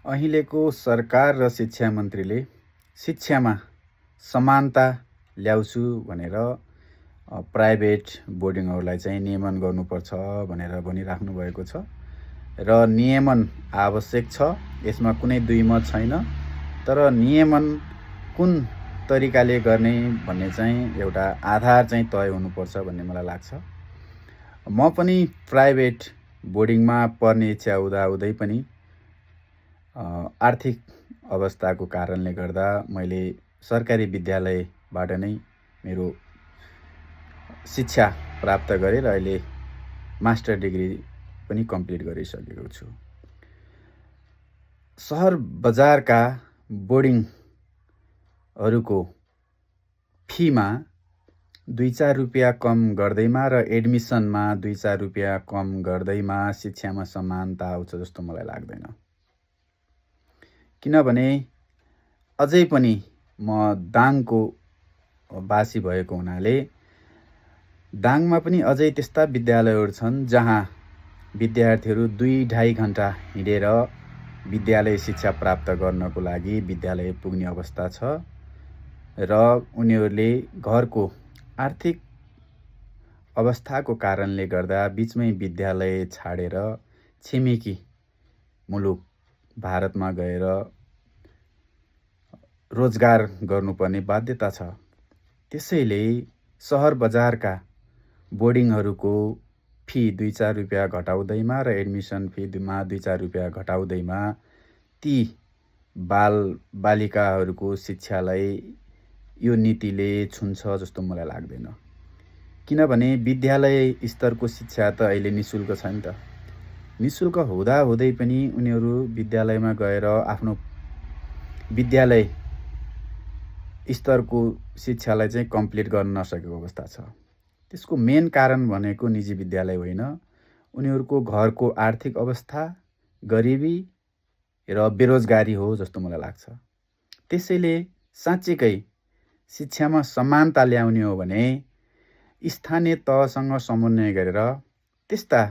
अहिलेको सरकार र शिक्षा मन्त्रीले शिक्षामा समानता ल्याउँछु भनेर प्राइभेट बोर्डिङहरूलाई चाहिँ नियमन गर्नुपर्छ भनेर भनिराख्नु भएको छ र नियमन आवश्यक छ। यसमा कुनै दुई मत छैन। तर नियमन कुन तरिकाले गर्ने भन्ने चाहिँ एउटा आधार चाहिँ तय हुनुपर्छ भन्ने मलाई लाग्छ। म पनि प्राइभेट बोर्डिङमा पढ्ने इच्छा हुँदाहुँदै पनि आर्थिक अवस्थाको कारणले गर्दा मैले सरकारी विद्यालयबाट नै मेरो शिक्षा प्राप्त गरेर अहिले मास्टर डिग्री पनि कम्प्लिट गरिसकेको छु। सहर बजारका बोर्डिङहरूको फीमा 2-4 रुपियाँ कम गर्दैमा र एडमिसनमा 2-4 रुपियाँ कम गर्दैमा शिक्षामा समानता आउँछ जस्तो मलाई लाग्दैन। किनभने अझै पनि म दाङको वासी भएको हुनाले दाङमा पनि अझै त्यस्ता विद्यालयहरू छन् जहाँ विद्यार्थीहरू 2-2.5 घन्टा हिँडेर विद्यालय शिक्षा प्राप्त गर्नको लागि विद्यालय पुग्ने अवस्था छ र उनीहरूले घरको आर्थिक अवस्थाको कारणले गर्दा बिचमै विद्यालय छाडेर छिमेकी मुलुक भारतमा गएर रोजगार गर्नुपर्ने बाध्यता छ। त्यसैले सहर बजारका बोर्डिङहरूको फी 2-4 रुपियाँ घटाउँदैमा र एडमिसन फीमा 2-4 रुपियाँ घटाउँदैमा ती बालबालिकाहरूको शिक्षालाई यो नीतिले छुन्छ जस्तो मलाई लाग्दैन। किनभने विद्यालय स्तरको शिक्षा त अहिले निशुल्क छ नि त। निशुल्क हुँदाहुँदै पनि उनीहरू विद्यालयमा गएर आफ्नो विद्यालय स्तरको शिक्षालाई चाहिँ कम्प्लिट गर्न नसकेको अवस्था छ। त्यसको मेन कारण भनेको निजी विद्यालय होइन, उनीहरूको घरको आर्थिक अवस्था, गरिबी र बेरोजगारी हो जस्तो मलाई लाग्छ। त्यसैले साँच्चीकै शिक्षामा समानता ल्याउने हो भने स्थानीय तहसँग समन्वय गरेर त्यस्ता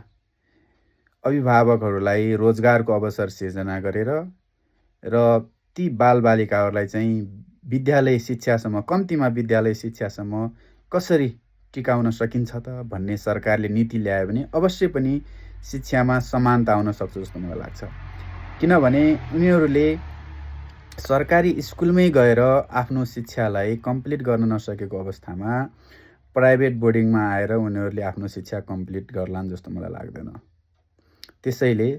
अभिभावकहरूलाई रोजगारको अवसर सिर्जना गरेर र ती बालबालिकाहरूलाई चाहिँ विद्यालय शिक्षासम्म, कम्तीमा विद्यालय शिक्षासम्म कसरी टिकाउन सकिन्छ त भन्ने सरकारले नीति ल्यायो भने अवश्य पनि शिक्षामा समानता आउन सक्छ जस्तो मलाई लाग्छ। किनभने उनीहरूले सरकारी स्कुलमै गएर आफ्नो शिक्षालाई कम्प्लिट गर्न नसकेको अवस्थामा प्राइभेट बोर्डिङमा आएर उनीहरूले आफ्नो शिक्षा कम्प्लिट गर्लान् जस्तो मलाई लाग्दैन। त्यसैले